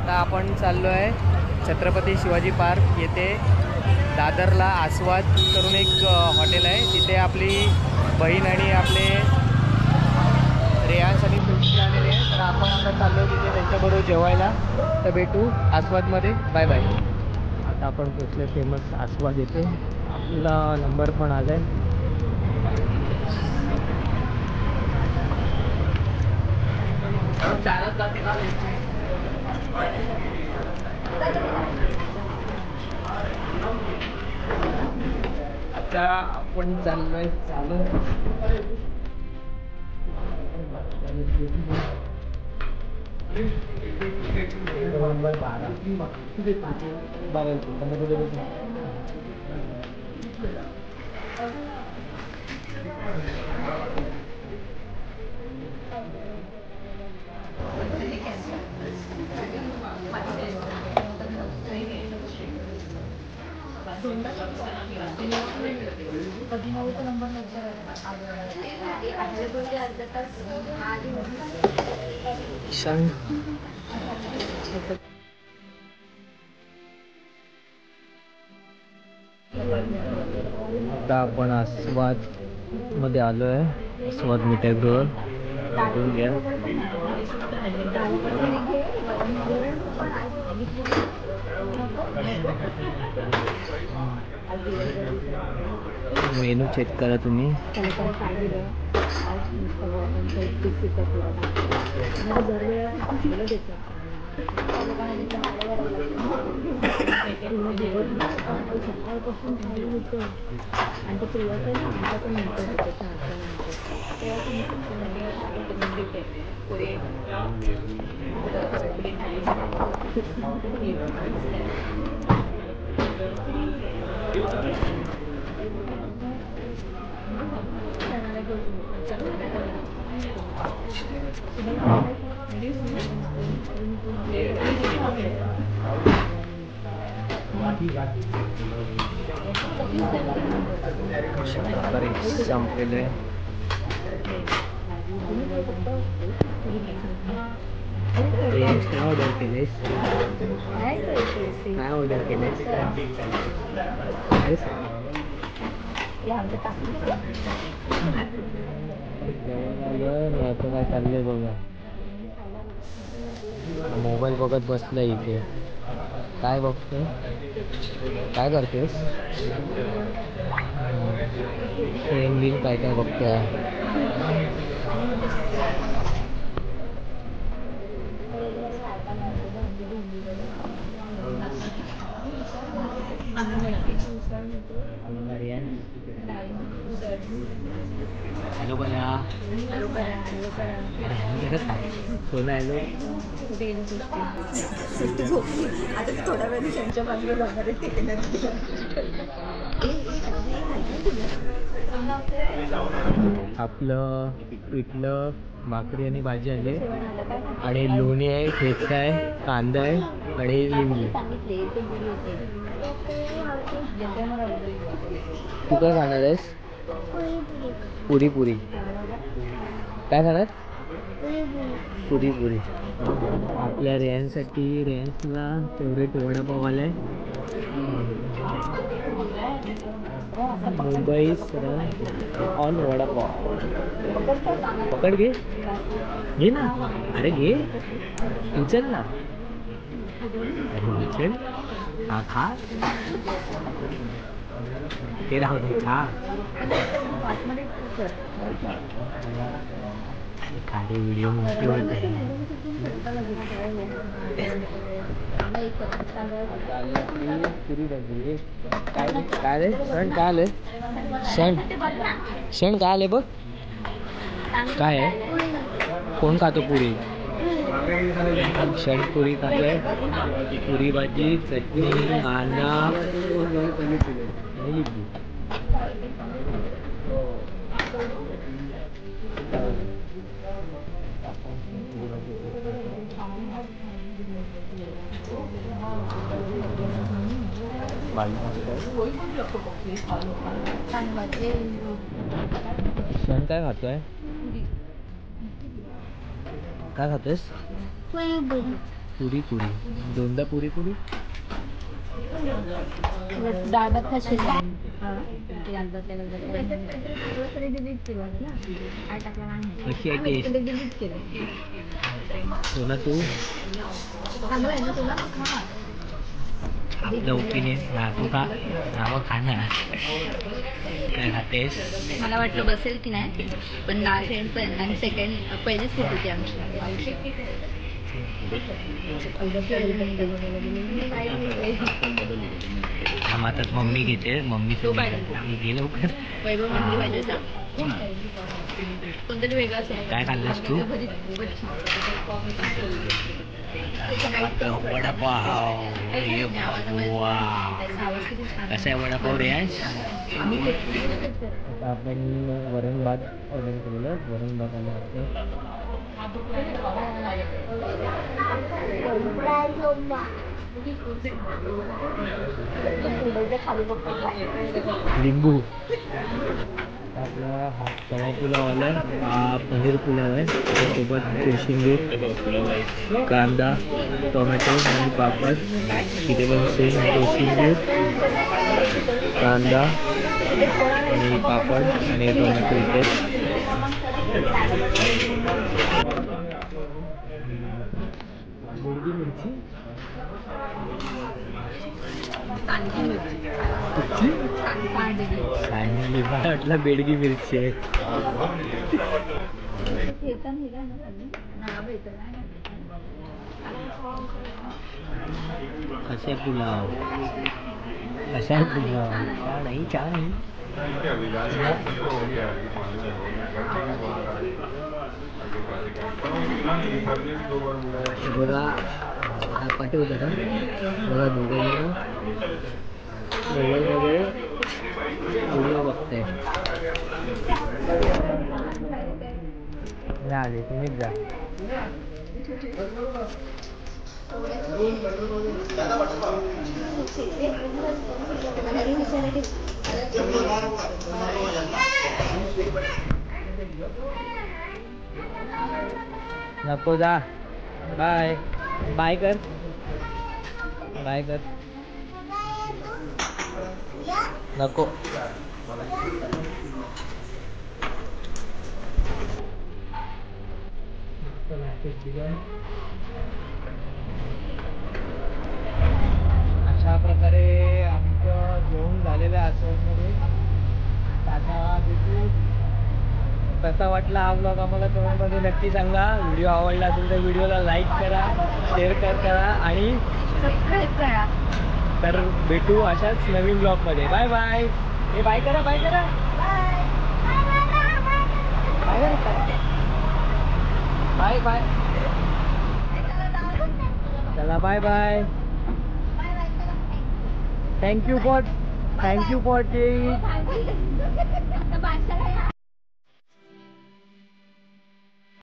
आता आपण चाललो आहे छत्रपती शिवाजी पार्क येथे दादरला आस्वाद करून एक हॉटेल आहे. तिथे आपली बहीण आणि आपले रेयांश आणि प्रिन्सी आलेले आहे. तर आपण आता चाललो तिथे त्यांच्याबरोबर जेवायला. तर भेटू आस्वादमध्ये. Bye bye. आता आपण पोचले फेमस आस्वाद येथे. आपला नंबर पण आला आहे. आता आपण चाललोय नंबर 12 आता आपण आस्वाद मध्ये आलो आहे. आस्वाद मिठाईगृह बघून घ्या. मेनू चेक करा तुम्ही. संपलेले काय ऑर्डर केलेस? काय ऑर्डर केलेस? काय चाललंय बघा. मोबाईल बघत बसलाय इथे. काय बघतोय? काय करतेस? ट्रेंडिंग काय काय बघतोय? हॅलो बया. कोण हॅलो? थोड्या वेळ त्यांच्या बाजूला जाणार आपलं पिठलं भाकरी आणि भाजी आली आणि लोणी आहे, ठेचा आहे, कांदा आहे आणि लिंबू. तू काय खाणार आहेस? पुरी पुरी. काय खाणार? पुरी पुरी. आपल्या रेयांसाठी रेयांसला फेवरेट वडापाव आलाय. मुंबई ऑन वडापाव. पकड घे. घे ना. अरे घे. उचल ना. अरे उचल. हा खा. ते राहू दे. खा. खाली व्हिडिओ मोठी होते. काय रे सण? काय आले? सण काय आले बघ. काय आहे? कोण खातो पुरी? क्षण पुरी खातोय. पुरी भाजी, चटणी, कांदा, लिंबू. क्षण काय खातोय? काय खातोयस? पुरी पुरी दोनदा पुरी पुरी. डाळ भात खाशील का? कशी आहे टेस्ट? तुला तू आपलं ओपिनियन तू खा. मग खाणार काय खातेस? मला वाटलं बसेल की नाही, पण लास्ट एंड पण आणि सेकंड पहिलीच सीट होती आमची. आता मम्मी घेते. मम्मी गेलं लवकर. वैभव म्हणजे पाहिजे होता. कोणतरी वेगळं असेल. काय खाल्लंस तू? वडापाव. कसा आहे वडापाव रेंज? आपण वरण भात ऑर्डर केलेलं. वरण भात आलं वाटतं. लिंबू. आपला तवा पुलाव आला. हा पनीर पुलाव आहे. त्यासोबत कोशिंबीर, कांदा, टोमॅटो आणि पापड. तिथे पण सेम कोशिंबीर, कांदा आणि पापड आणि टोमॅटो इथे. बेडगी मिरची. सांगली मला वाटलं बेडगी मिरची आहे. कसे पुलाव. कसा पुलाव. छान आहे. बघा पाठवतं का? बघा मोबाईलमध्ये व्हिडिओ बघते. झाले तुम्हीच जा. नको जा. बाय बाय कर. बाय कर. नको. अशा प्रकारे आमचं जेवण झालेलं आहे आसवडमध्ये. आता भेटू. कसा वाटला हा ब्लॉग आम्हाला कमेंटमध्ये नक्की सांगा. व्हिडिओ आवडला असेल तर व्हिडिओला लाईक करा, शेअर करा आणि सबस्क्राईब करा. तर भेटू अशाच नवीन ब्लॉगमध्ये. Bye bye. हे बाय करा. बाय करा. Bye bye. चला bye bye. Thank you for take.